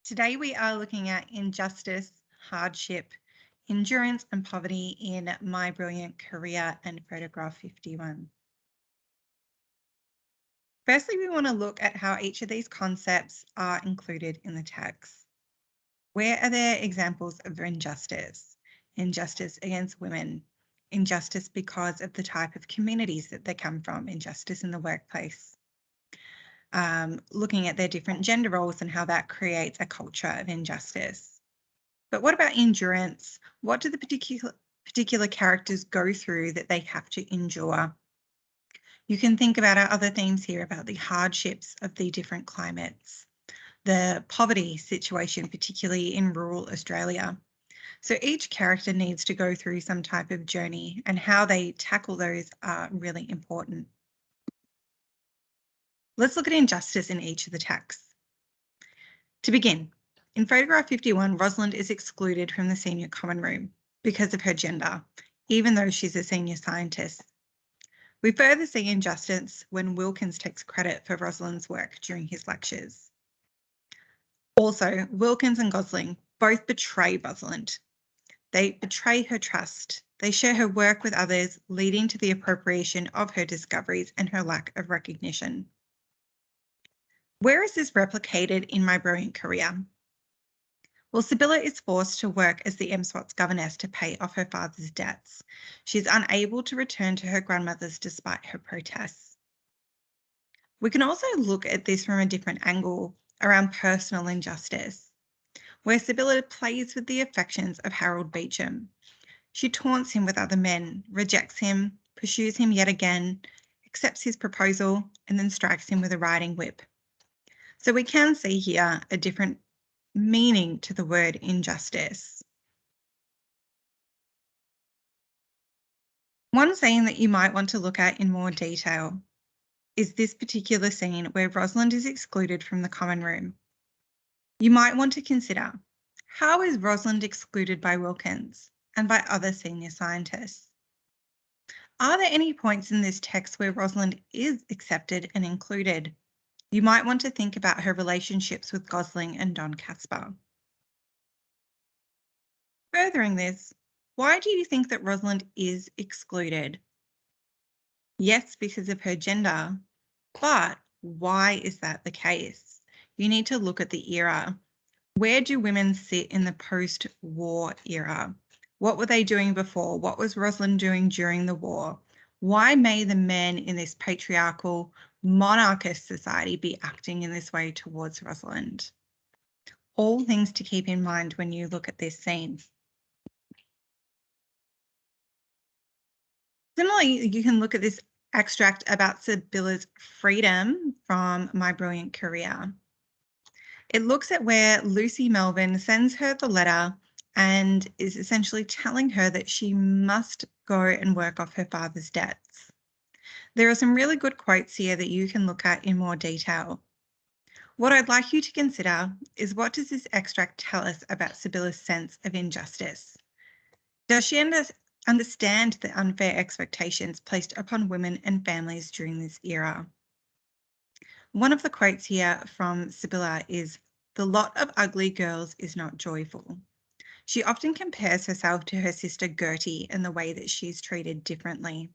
Today we are looking at injustice, hardship, endurance and poverty in My Brilliant Career and photograph 51. Firstly, we want to look at how each of these concepts are included in the text. Where are there examples of injustice? Injustice against women, injustice because of the type of communities that they come from, injustice in the workplace. Looking at their different gender roles and how that creates a culture of injustice. But what about endurance? What do the particular characters go through that they have to endure? You can think about our other themes here about the hardships of the different climates, the poverty situation, particularly in rural Australia. So each character needs to go through some type of journey, and how they tackle those are really important. Let's look at injustice in each of the texts. To begin, in photograph 51, Rosalind is excluded from the senior common room because of her gender, even though she's a senior scientist. We further see injustice when Wilkins takes credit for Rosalind's work during his lectures. Also, Wilkins and Gosling both betray Rosalind. They betray her trust. They share her work with others, leading to the appropriation of her discoveries and her lack of recognition. Where is this replicated in My Brilliant Career? Well, Sibylla is forced to work as the MSWAT's governess to pay off her father's debts. She's unable to return to her grandmother's despite her protests. We can also look at this from a different angle around personal injustice, where Sibylla plays with the affections of Harold Beecham. She taunts him with other men, rejects him, pursues him yet again, accepts his proposal, and then strikes him with a riding whip. So we can see here a different meaning to the word injustice. One scene that you might want to look at in more detail is this particular scene where Rosalind is excluded from the common room. You might want to consider, how is Rosalind excluded by Wilkins and by other senior scientists? Are there any points in this text where Rosalind is accepted and included? You might want to think about her relationships with Gosling and Don Caspar. Furthering this, why do you think that Rosalind is excluded? Yes, because of her gender, but why is that the case? You need to look at the era. Where do women sit in the post-war era? What were they doing before? What was Rosalind doing during the war? Why may the men in this patriarchal monarchist society be acting in this way towards Rosalind? All things to keep in mind when you look at this scene. Similarly, you can look at this extract about Sibylla's freedom from My Brilliant Career. It looks at where Lucy Melvin sends her the letter and is essentially telling her that she must go and work off her father's debts. There are some really good quotes here that you can look at in more detail. What I'd like you to consider is, what does this extract tell us about Sibylla's sense of injustice? Does she understand the unfair expectations placed upon women and families during this era? One of the quotes here from Sibylla is, "The lot of ugly girls is not joyful." She often compares herself to her sister Gertie in the way that she's treated differently.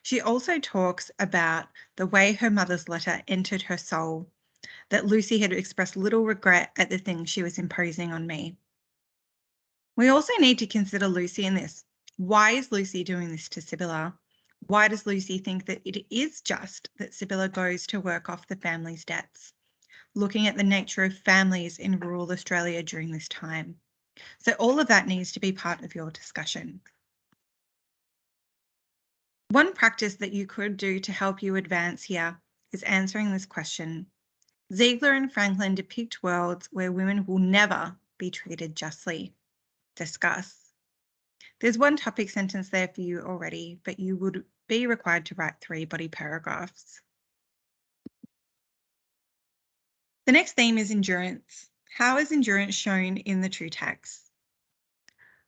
She also talks about the way her mother's letter entered her soul, that Lucy had expressed little regret at the things she was imposing on me. We also need to consider Lucy in this. Why is Lucy doing this to Sibylla? Why does Lucy think that it is just that Sibylla goes to work off the family's debts? Looking at the nature of families in rural Australia during this time. So all of that needs to be part of your discussion. One practice that you could do to help you advance here is answering this question. Zeigler and Franklin depict worlds where women will never be treated justly. Discuss. There's one topic sentence there for you already, but you would be required to write 3 body paragraphs. The next theme is endurance. How is endurance shown in the two texts?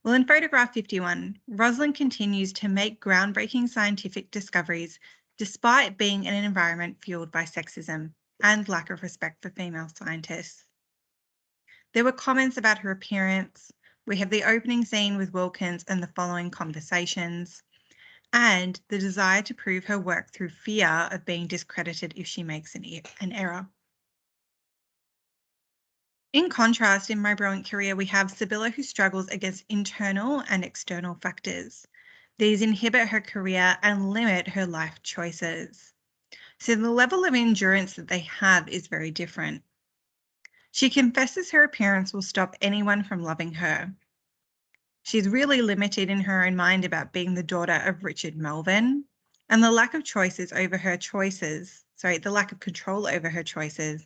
Well, in photograph 51, Rosalind continues to make groundbreaking scientific discoveries despite being in an environment fueled by sexism and lack of respect for female scientists. There were comments about her appearance. We have the opening scene with Wilkins and the following conversations, and the desire to prove her work through fear of being discredited if she makes an error. In contrast, in My Brilliant Career, we have Sibylla who struggles against internal and external factors. These inhibit her career and limit her life choices. So the level of endurance that they have is very different. She confesses her appearance will stop anyone from loving her. She's really limited in her own mind about being the daughter of Richard Melvin, and the lack of choices over her choices, the lack of control over her choices,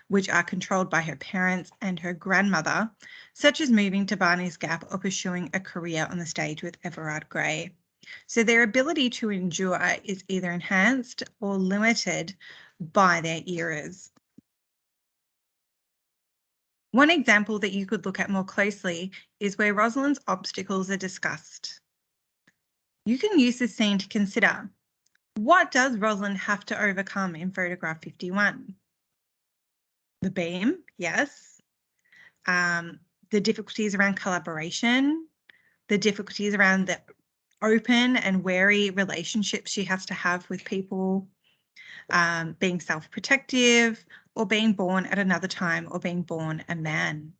which are controlled by her parents and her grandmother, such as moving to Barney's Gap or pursuing a career on the stage with Everard Gray. So their ability to endure is either enhanced or limited by their eras. One example that you could look at more closely is where Rosalind's obstacles are discussed. You can use this scene to consider, what does Rosalind have to overcome in photograph 51? The beam, yes. The difficulties around collaboration, the difficulties around the open and wary relationships she has to have with people, being self-protective, or being born at another time, or being born a man.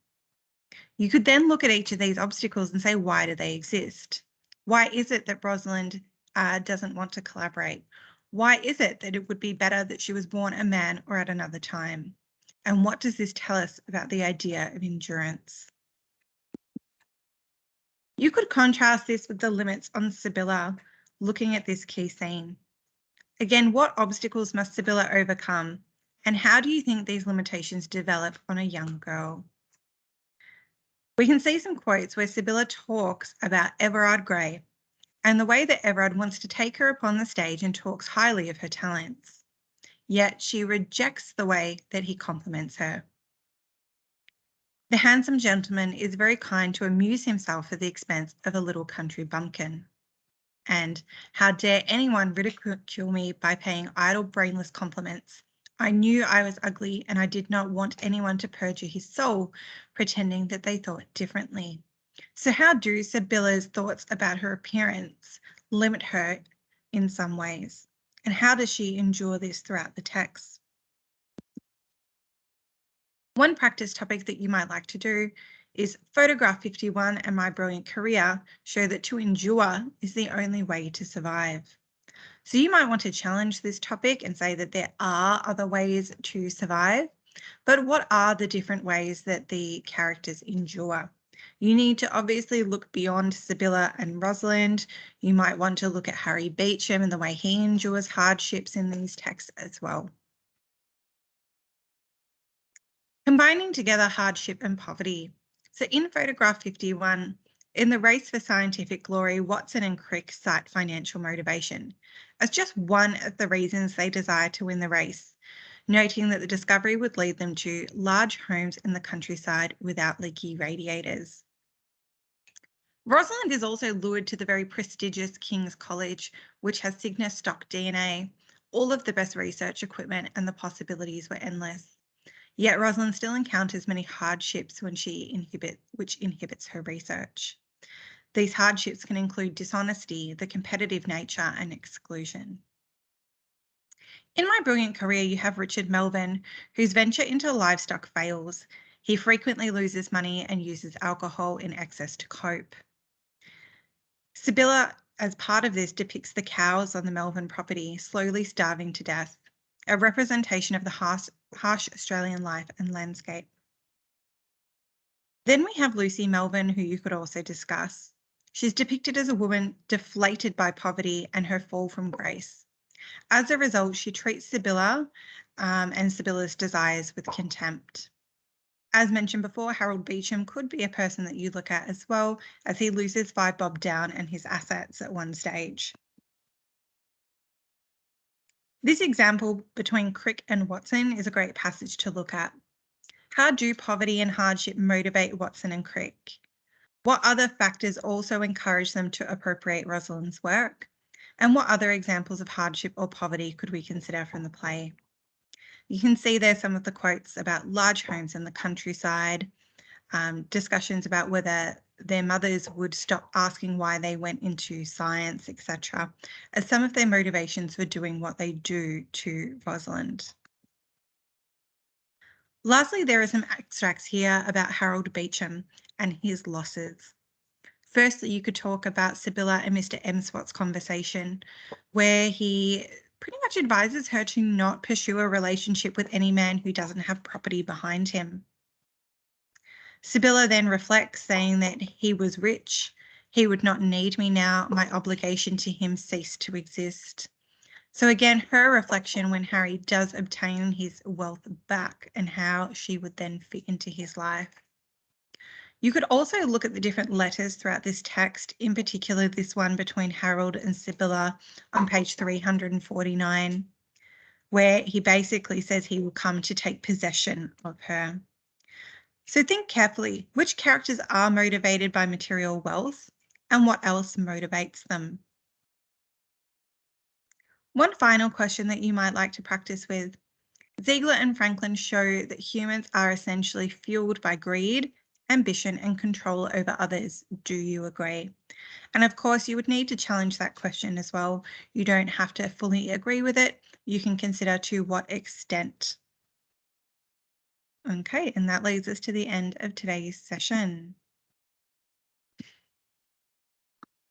You could then look at each of these obstacles and say, why do they exist? Why is it that Rosalind doesn't want to collaborate? Why is it that it would be better that she was born a man or at another time? And what does this tell us about the idea of endurance? You could contrast this with the limits on Sibylla, looking at this key scene. Again, what obstacles must Sibylla overcome? And how do you think these limitations develop on a young girl? We can see some quotes where Sibylla talks about Everard Gray and the way that Everard wants to take her upon the stage and talks highly of her talents. Yet she rejects the way that he compliments her. The handsome gentleman is very kind to amuse himself at the expense of a little country bumpkin. And how dare anyone ridicule me by paying idle, brainless compliments? I knew I was ugly and I did not want anyone to perjure his soul, pretending that they thought differently. So how do Sibylla's thoughts about her appearance limit her in some ways? And how does she endure this throughout the text? One practice topic that you might like to do is photograph 51 and My Brilliant Career show that to endure is the only way to survive. So you might want to challenge this topic and say that there are other ways to survive, but what are the different ways that the characters endure? You need to obviously look beyond Sibylla and Rosalind. You might want to look at Harry Beecham and the way he endures hardships in these texts as well. Combining together hardship and poverty. So in photograph 51, in the race for scientific glory, Watson and Crick cite financial motivation as just one of the reasons they desire to win the race, noting that the discovery would lead them to large homes in the countryside without leaky radiators. Rosalind is also lured to the very prestigious King's College, which has Cygnus stock DNA, all of the best research equipment, and the possibilities were endless. Yet Rosalind still encounters many hardships which inhibits her research. These hardships can include dishonesty, the competitive nature, and exclusion. In My Brilliant Career, you have Richard Melvin, whose venture into livestock fails. He frequently loses money and uses alcohol in excess to cope. Sibylla, as part of this, depicts the cows on the Melvin property slowly starving to death, a representation of the harsh Australian life and landscape. Then we have Lucy Melvin, who you could also discuss. She's depicted as a woman deflated by poverty and her fall from grace. As a result, she treats Sibylla and Sibylla's desires with contempt. As mentioned before, Harold Beecham could be a person that you look at as well, as he loses 5 bob down and his assets at one stage. This example between Crick and Watson is a great passage to look at. How do poverty and hardship motivate Watson and Crick? What other factors also encourage them to appropriate Rosalind's work? And what other examples of hardship or poverty could we consider from the play? You can see there some of the quotes about large homes in the countryside, discussions about whether their mothers would stop asking why they went into science, etc., as some of their motivations for doing what they do to Rosalind. Lastly, there are some extracts here about Harold Beecham and his losses. Firstly, you could talk about Sibylla and Mr. Emsworth's conversation, where he pretty much advises her to not pursue a relationship with any man who doesn't have property behind him. Sibylla then reflects, saying that he was rich, he would not need me now, my obligation to him ceased to exist. So again, her reflection when Harry does obtain his wealth back and how she would then fit into his life. You could also look at the different letters throughout this text, in particular this one between Harold and Sibylla on page 349, where he basically says he will come to take possession of her. So think carefully, which characters are motivated by material wealth and what else motivates them? One final question that you might like to practice with. Zeigler and Franklin show that humans are essentially fueled by greed, ambition, and control over others. Do you agree? And of course, you would need to challenge that question as well. You don't have to fully agree with it. You can consider to what extent. Okay, and that leads us to the end of today's session.